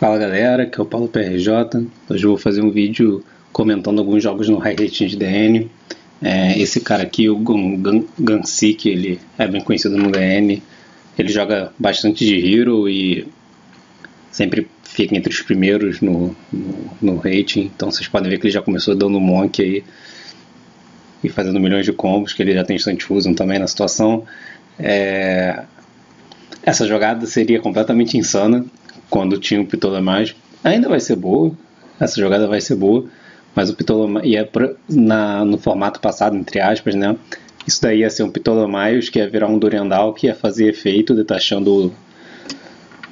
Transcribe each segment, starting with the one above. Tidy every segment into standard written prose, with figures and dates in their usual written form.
Fala galera, aqui é o Paulo PRJ. Hoje eu vou fazer um vídeo comentando alguns jogos no High Rating de DN. Esse cara aqui, o Gansik, ele é bem conhecido no DN. Ele joga bastante de Hero e sempre fica entre os primeiros no rating. Então vocês podem ver que ele já começou dando Monk aí e fazendo milhões de combos, que ele já tem Instant Fusion também na situação. Essa jogada seria completamente insana quando tinha o Ptolemagius. Ainda vai ser boa, essa jogada vai ser boa, mas o Ptolemagius no formato passado, entre aspas, né? Isso daí ia ser um Ptolemagius que ia virar um Durandal, que ia fazer efeito detachando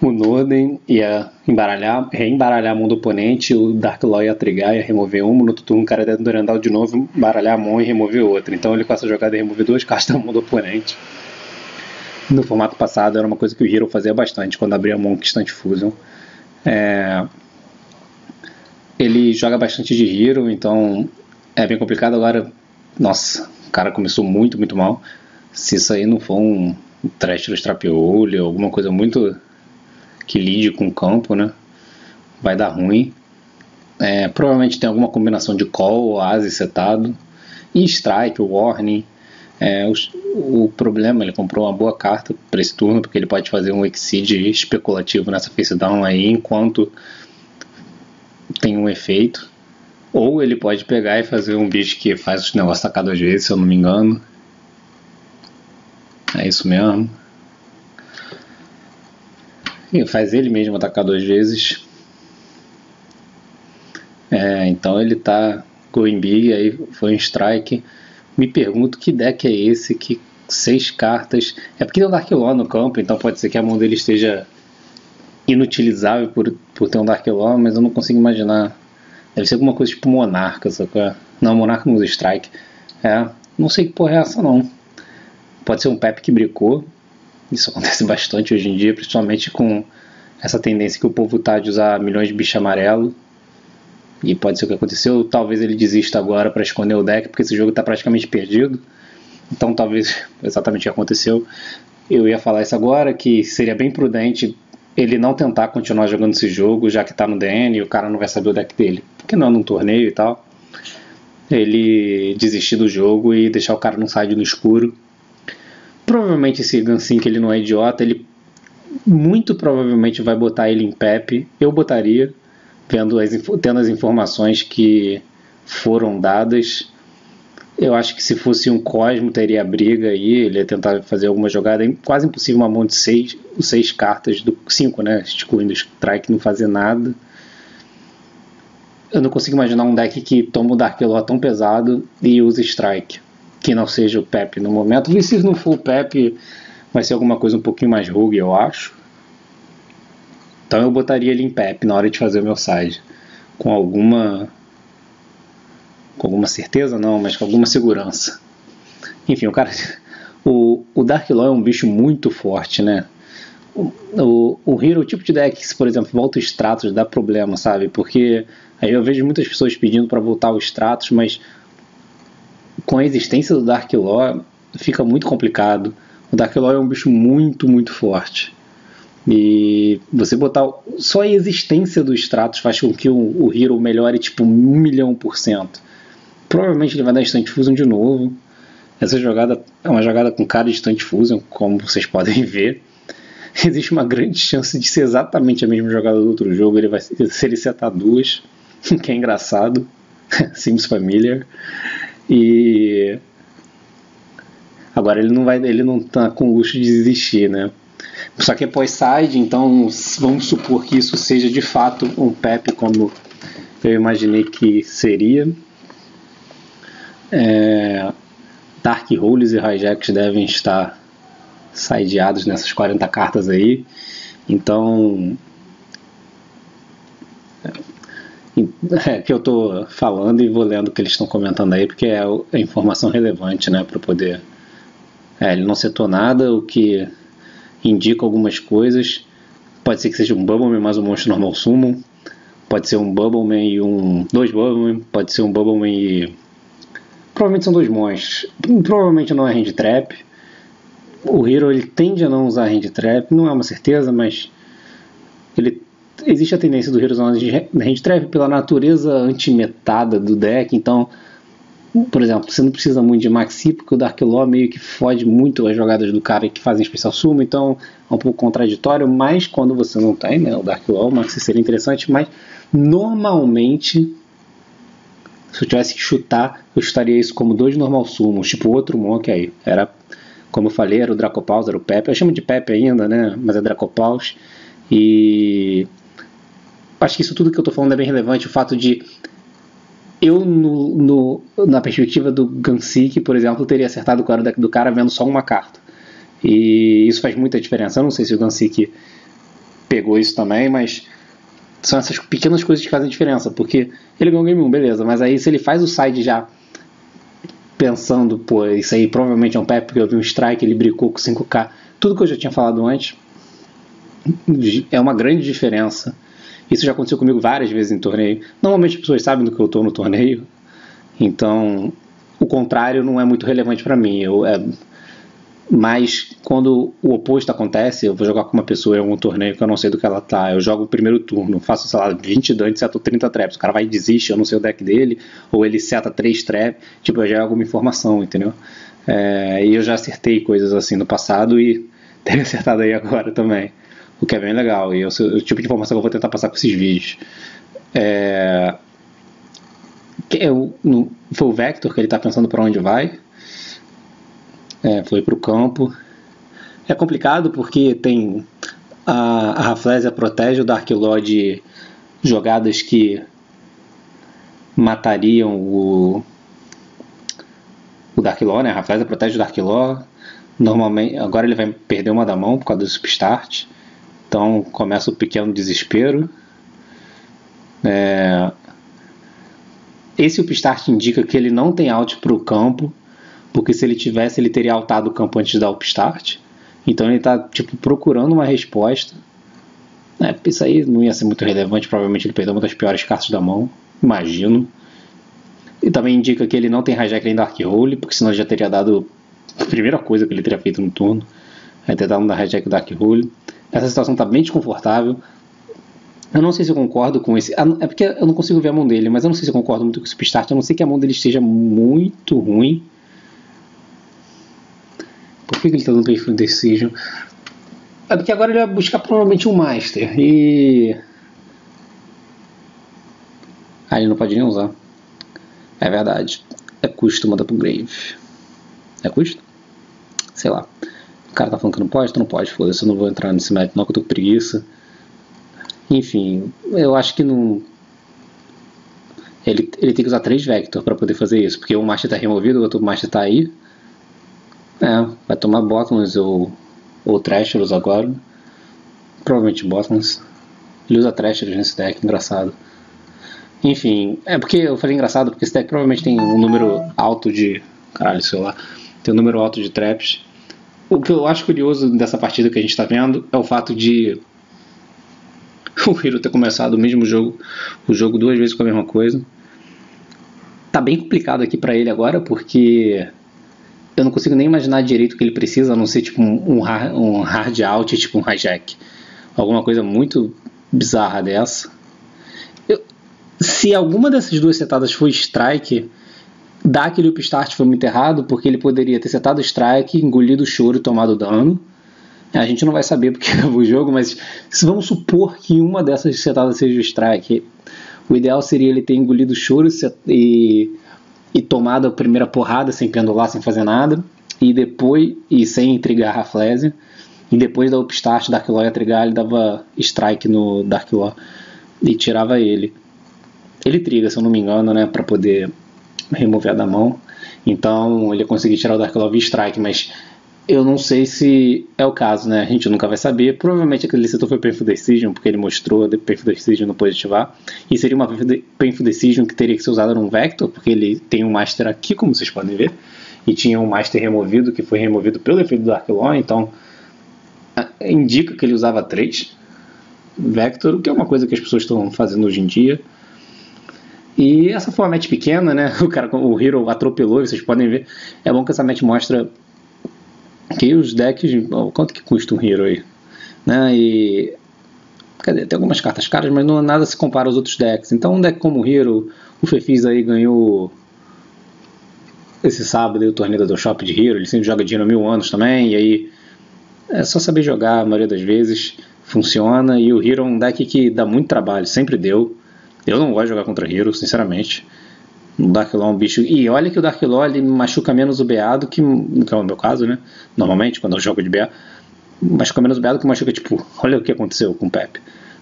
o Noden, ia reembaralhar a mão do oponente, o Dark Law ia trigar, ia remover uma, no outro turno o cara ia dar Durandal de novo, embaralhar a mão e remover outra. Então ele com essa jogada ia remover duas cartas da mão do oponente. No formato passado era uma coisa que o Hero fazia bastante quando abria a Monk Instant Fusion. Ele joga bastante de Hero, então é bem complicado. Agora, nossa, o cara começou muito mal. Se isso aí não for um Treacherous Trapiolho, alguma coisa muito que lide com o campo, né? Vai dar ruim. Provavelmente tem alguma combinação de Call, Oasis setado e Strike, Warning. O problema, ele comprou uma boa carta para esse turno, porque ele pode fazer um Exceed especulativo nessa face down aí, enquanto tem um efeito. Ou ele pode pegar e fazer um bicho que faz os negócios atacar duas vezes, se eu não me engano. É isso mesmo. E faz ele mesmo atacar duas vezes. Então ele tá going big, aí foi um strike. Me pergunto que deck é esse, que 6 cartas... É porque tem um Dark Law no campo, então pode ser que a mão dele esteja inutilizável por ter um Dark Law, mas eu não consigo imaginar. Deve ser alguma coisa tipo Monarca, sacou? Não, Monarca não usa Strike. Não sei que porra é essa não. Pode ser um Pepe que bricou. Isso acontece bastante hoje em dia, principalmente com essa tendência que o povo tá de usar milhões de bicho amarelo. E pode ser o que aconteceu. Talvez ele desista agora para esconder o deck, porque esse jogo está praticamente perdido. Então talvez exatamente o que aconteceu. Eu ia falar isso agora, que seria bem prudente ele não tentar continuar jogando esse jogo, já que está no DN e o cara não vai saber o deck dele, porque não é num torneio e tal. Ele desistir do jogo e deixar o cara no side no escuro. Provavelmente esse Gansik, ele não é idiota, ele muito provavelmente vai botar ele em Pepe. Eu botaria, tendo as informações que foram dadas. Eu acho que se fosse um Cosmo teria briga aí, ele ia tentar fazer alguma jogada. É quase impossível uma mão de 6 cartas, 5, né, excluindo o Strike, não fazer nada. Eu não consigo imaginar um deck que toma o Dark Law tão pesado e use Strike, que não seja o Pepe no momento. E se não for o Pepe, vai ser alguma coisa um pouquinho mais rogue, eu acho. Então eu botaria ele em Pepe na hora de fazer o meu side. Com alguma certeza não, mas com alguma segurança. Enfim, o Dark Law é um bicho muito forte, né? O Hero, o tipo de deck que, se por exemplo, volta o Stratos, dá problema, sabe? Porque aí eu vejo muitas pessoas pedindo para voltar o Stratos, mas com a existência do Dark Law fica muito complicado. O Dark Law é um bicho muito forte. E você botar só a existência do Stratos faz com que o Hero melhore tipo 1.000.000%. Provavelmente ele vai dar Instant Fusion de novo. Essa jogada é uma jogada com cara de Instant Fusion, como vocês podem ver. Existe uma grande chance de ser exatamente a mesma jogada do outro jogo. Se ele setar duas, que é engraçado. Seems familiar. E agora ele não tá com luxo de desistir, né? Só que é pós-side, então vamos supor que isso seja de fato um Pepe, como eu imaginei que seria. Dark Holes e Hijacks devem estar sideados nessas 40 cartas aí. Então que eu estou falando e vou lendo o que eles estão comentando aí, porque é a informação relevante, né, para poder... ele não setou nada, o que indica algumas coisas. Pode ser que seja um Bubbleman mais um monstro normal summon, pode ser um Bubbleman e dois Bubbleman, pode ser um Bubbleman e... provavelmente são 2 monstros. Provavelmente não é Hand Trap. O Hero ele tende a não usar Hand Trap, não é uma certeza, mas ele existe a tendência do Heroes on Hand Trap pela natureza antimetada do deck, então, por exemplo, você não precisa muito de Maxi, porque o Dark Law meio que fode muito as jogadas do cara que fazem especial sumo, então é um pouco contraditório, mas quando você não tem, né, o Dark Law, o Maxi seria interessante, mas normalmente, se eu tivesse que chutar, eu chutaria isso como 2 normal summons, tipo outro Monk aí. Era, como eu falei, era o Dracopaus, era o Pepe. Eu chamo de Pepe ainda, né? Mas é Dracopaus. E acho que isso tudo que eu tô falando é bem relevante. O fato de eu, na perspectiva do Gansik, por exemplo, teria acertado o deck do cara vendo só uma carta. E isso faz muita diferença. Eu não sei se o Gansik pegou isso também, mas são essas pequenas coisas que fazem diferença, porque ele ganhou o Game 1, beleza, mas aí se ele faz o side já pensando, pô, isso aí provavelmente é um Pepe, porque eu vi um strike, ele brincou com 5k, tudo que eu já tinha falado antes, é uma grande diferença. Isso já aconteceu comigo várias vezes em torneio. Normalmente as pessoas sabem do que eu tô no torneio, então o contrário não é muito relevante para mim. Mas quando o oposto acontece, eu vou jogar com uma pessoa em algum torneio que eu não sei do que ela tá, eu jogo o primeiro turno, faço, sei lá, 20 dano e seto 30 traps, o cara vai e desiste, eu não sei o deck dele, ou ele seta 3 traps, tipo, eu já é alguma informação, entendeu? E eu já acertei coisas assim no passado e teria acertado aí agora também, o que é bem legal, e é o tipo de informação que eu vou tentar passar com esses vídeos. Foi o Vector que ele tá pensando para onde vai. Foi pro campo. É complicado porque tem a Rafflesia protege o Dark Law de jogadas que matariam o Dark Law, né? A Rafflesia protege o Dark Law. Normalmente, agora ele vai perder uma da mão por causa do Substart. Então começa o pequeno desespero. Esse Upstart indica que ele não tem out pro campo, porque se ele tivesse, ele teria altado o campo antes da Upstart. Então ele está tipo, procurando uma resposta. Isso aí não ia ser muito relevante, provavelmente ele perdeu uma das piores cartas da mão, imagino. E também indica que ele não tem hijack nem Dark Hole, porque senão ele já teria dado a primeira coisa que ele teria feito no turno, aí ter dado um hijack Dark Hole. Essa situação está bem desconfortável. Eu não sei se eu concordo com esse. É porque eu não consigo ver a mão dele, mas eu não sei se eu concordo muito com esse Upstart. A não ser que a mão dele esteja muito ruim. Por que ele está dando Painful Decision? É porque agora ele vai buscar provavelmente um Master. E ele não pode nem usar. É verdade. É custo mandar pro Grave. É custo? Sei lá. O cara tá falando que não pode, então não pode. Foda-se, eu não vou entrar nesse mérito não, que eu tô com preguiça. Enfim, eu acho que não. Ele tem que usar 3 Vector para poder fazer isso. Porque um Master tá removido, o outro Master tá aí. Vai tomar Bottomless ou Treacherous agora. Provavelmente Bottomless. Ele usa Treacherous nesse deck, engraçado. Enfim, porque eu falei engraçado porque esse deck provavelmente tem um número alto de... Caralho, sei lá. Tem um número alto de traps. O que eu acho curioso dessa partida que a gente tá vendo é o fato de o Hero ter começado o mesmo jogo, o jogo 2 vezes com a mesma coisa. Tá bem complicado aqui pra ele agora, porque eu não consigo nem imaginar direito o que ele precisa, a não ser tipo um hard out, tipo um hijack. Alguma coisa muito bizarra dessa. Se alguma dessas duas setadas for strike, dar aquele upstart foi muito errado, porque ele poderia ter setado strike, engolido o choro e tomado dano. A gente não vai saber porque acabou o jogo, mas vamos supor que uma dessas setadas seja o strike. O ideal seria ele ter engolido o choro e tomado a primeira porrada sem pendular, sem fazer nada, e sem intrigar a Rafflesia, e depois da upstart Dark Law ia trigar, ele dava strike no Dark Law e tirava ele. Ele triga, se eu não me engano, né, para poder remover da mão. Então ele conseguiu tirar o Dark Law via strike, mas eu não sei se é o caso, né? A gente nunca vai saber. Provavelmente aquele setor foi Painful Decision, porque ele mostrou Painful Decision não pôde ativar. E seria uma Painful Decision que teria que ser usada num Vector, porque ele tem um Master aqui, como vocês podem ver. E tinha um Master removido, que foi removido pelo efeito do Dark Law. Então indica que ele usava 3 Vector, o que é uma coisa que as pessoas estão fazendo hoje em dia. E essa foi uma match pequena, né? O Hero atropelou, vocês podem ver. É bom que essa match mostra que os decks... Quanto que custa um Hero aí? Né? E Quer dizer, tem algumas cartas caras, mas não nada se compara aos outros decks. Então um deck como o Hero, o Fefis aí ganhou esse sábado aí, o torneio do Shop de Hero, ele sempre joga de Hero há 1000 anos também, e aí é só saber jogar, a maioria das vezes funciona, e o Hero é um deck que dá muito trabalho, sempre deu. Eu não gosto de jogar contra Hero, sinceramente. O Dark Law é um bicho. E olha que o Dark Law ele machuca menos o BA do que é o meu caso, né? Normalmente, quando eu jogo de BA, machuca menos o BA do que machuca, tipo, olha o que aconteceu com o Pepe,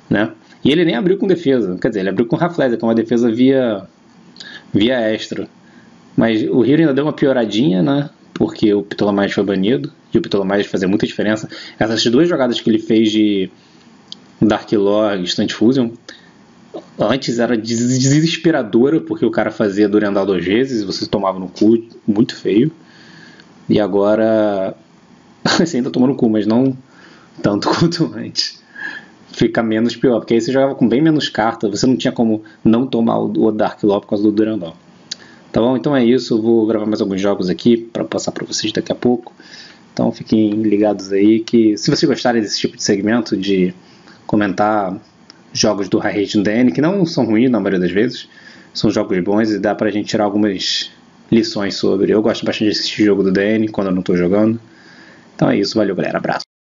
né? E ele nem abriu com defesa, quer dizer, ele abriu com Half-Life, que é uma defesa via extra. Mas o Hero ainda deu uma pioradinha, né? Porque o Ptolomaios foi banido, e o Ptolomaios fazia muita diferença. Essas duas jogadas que ele fez de Dark Law e Instant Fusion, antes era desesperadora, porque o cara fazia Durandal 2 vezes, você tomava no cu muito feio. E agora você ainda toma no cu, mas não tanto quanto antes. Fica menos pior, porque aí você jogava com bem menos carta, você não tinha como não tomar o Dark Law por causa do Durandal. Tá bom? Então é isso, eu vou gravar mais alguns jogos aqui para passar para vocês daqui a pouco. Então fiquem ligados aí que se vocês gostarem desse tipo de segmento de comentar jogos do High Rate no DN, que não são ruins na maioria das vezes, são jogos bons e dá pra gente tirar algumas lições sobre. Eu gosto bastante de assistir jogo do DN quando eu não tô jogando. Então é isso, valeu galera, abraço.